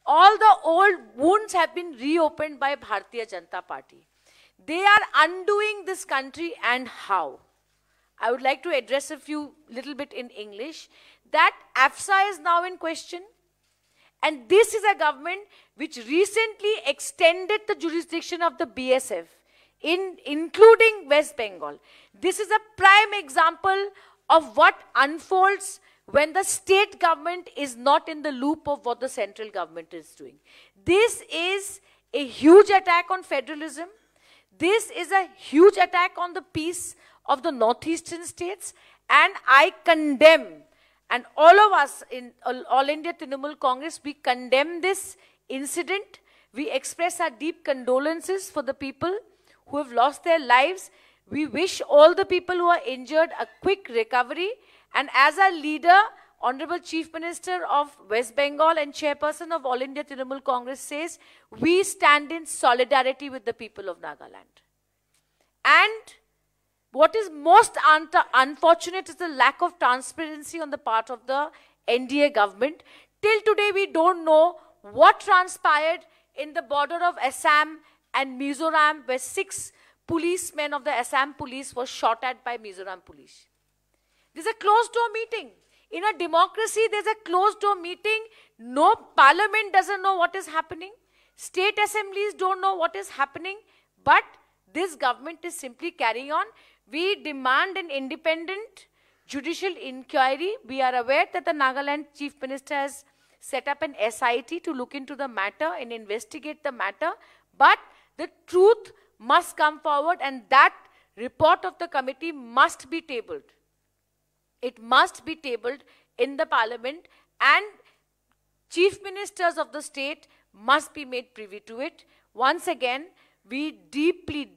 all the old wounds have been reopened by Bharatiya Janata Party. They are undoing this country, and how? I would like to address a few little bit in English. That AFSA is now in question. And this is a government which recently extended the jurisdiction of the BSF, including West Bengal. This is a prime example of what unfolds when the state government is not in the loop of what the central government is doing. This is a huge attack on federalism. This is a huge attack on the peace of the northeastern states, and I condemn, and all of us in All India Trinamool Congress, we condemn this incident. We express our deep condolences for the people who have lost their lives. We wish all the people who are injured a quick recovery. And as our leader, Honorable Chief Minister of West Bengal and Chairperson of All India Trinamool Congress says, we stand in solidarity with the people of Nagaland. And what is most unfortunate is the lack of transparency on the part of the NDA government. Till today, we don't know what transpired in the border of Assam and Mizoram, where 6 policemen of the Assam police were shot at by Mizoram police. There's a closed-door meeting. In a democracy, there's a closed-door meeting. No parliament doesn't know what is happening. State assemblies don't know what is happening. But this government is simply carrying on. We demand an independent judicial inquiry. We are aware that the Nagaland Chief Minister has set up an SIT to look into the matter and investigate the matter. But the truth must come forward, and that report of the committee must be tabled. It must be tabled in the parliament, and chief ministers of the state must be made privy to it. Once again, we deeply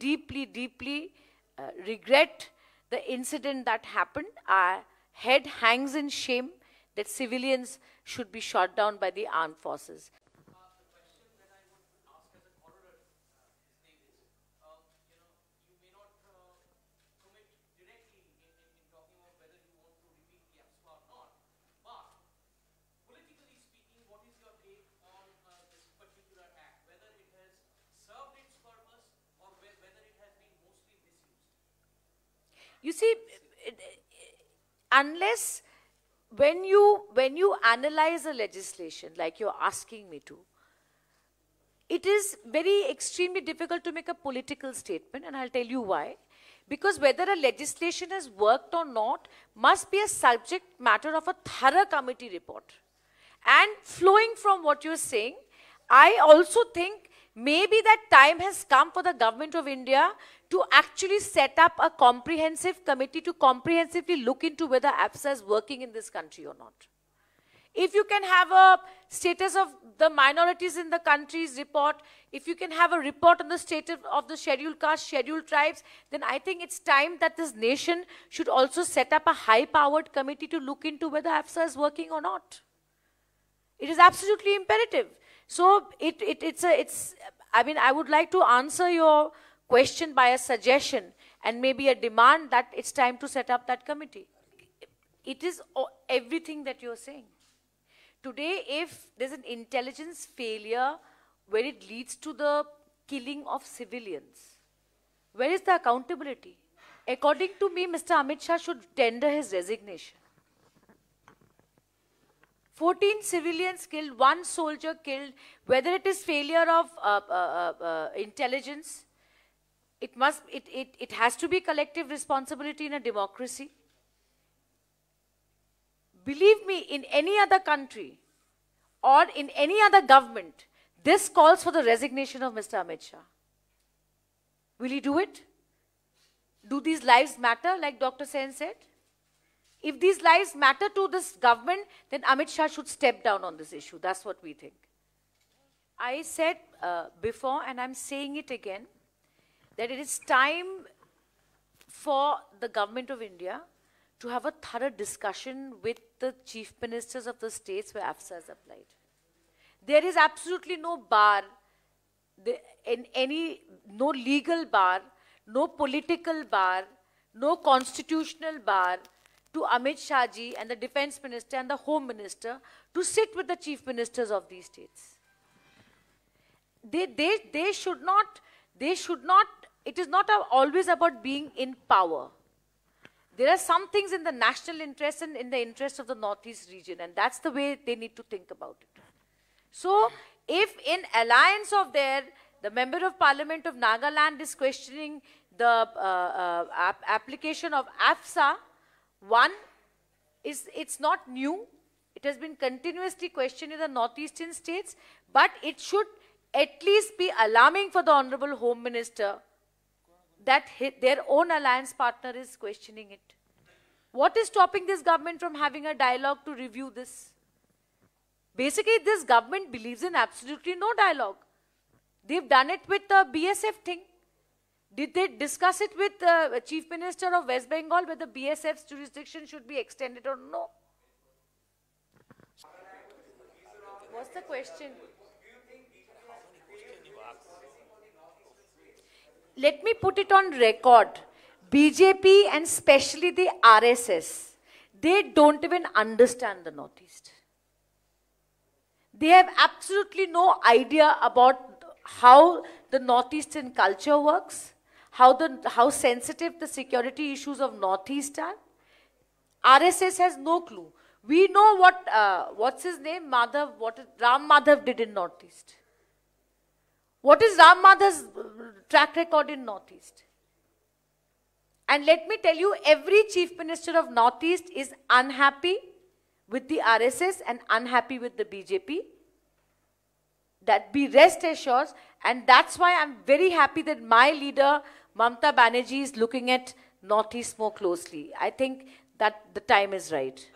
regret the incident that happened. Our head hangs in shame that civilians should be shot down by the armed forces. You see, unless when you analyze a legislation like you're asking me to, it is very extremely difficult to make a political statement, and I'll tell you why. Because whether a legislation has worked or not must be a subject matter of a thorough committee report. And flowing from what you're saying, I also think maybe that time has come for the government of India to actually set up a comprehensive committee to comprehensively look into whether AFSA is working in this country or not. If you can have a status of the minorities in the country's report, if you can have a report on the status of the scheduled caste, scheduled tribes, then I think it's time that this nation should also set up a high-powered committee to look into whether AFSA is working or not. It is absolutely imperative. So I mean, I would like to answer your question by a suggestion and maybe a demand that it's time to set up that committee. It is everything that you're saying. Today, if there's an intelligence failure where it leads to the killing of civilians, where is the accountability? According to me, Mr. Amit Shah should tender his resignation. 14 civilians killed, 1 soldier killed, whether it is failure of intelligence, it has to be collective responsibility in a democracy. Believe me, in any other country or in any other government, this calls for the resignation of Mr. Amit Shah. Will he do it? Do these lives matter, like Dr. Sen said? If these lives matter to this government, then Amit Shah should step down on this issue. That's what we think. I said before, and I'm saying it again, that it is time for the government of India to have a thorough discussion with the chief ministers of the states where AFSA is applied. There is absolutely no bar, no legal bar, no political bar, no constitutional bar to Amit Shah ji and the defense minister and the home minister to sit with the chief ministers of these states. they should not, it is not always about being in power. There are some things in the national interest and in the interest of the Northeast region, and that's the way they need to think about it. So, if in alliance of the Member of Parliament of Nagaland is questioning the application of AFSA, one, it's not new. It has been continuously questioned in the northeastern states, but it should at least be alarming for the Honorable Home Minister that their own alliance partner is questioning it. What is stopping this government from having a dialogue to review this? Basically, this government believes in absolutely no dialogue. They've done it with the BSF thing. Did they discuss it with the Chief Minister of West Bengal whether BSF's jurisdiction should be extended or no? What's the question? Let me put it on record. BJP and especially the RSS, they don't even understand the Northeast. They have absolutely no idea about how the Northeastern culture works, how sensitive the security issues of Northeast are. RSS has no clue. We know what's his name, Madhav, what Ram Madhav did in Northeast. What is Ram Madhav's track record in Northeast? And let me tell you, every Chief Minister of Northeast is unhappy with the RSS and unhappy with the BJP. That be rest assured, and that's why I'm very happy that my leader, Mamata Banerjee, is looking at Northeast more closely. I think that the time is right.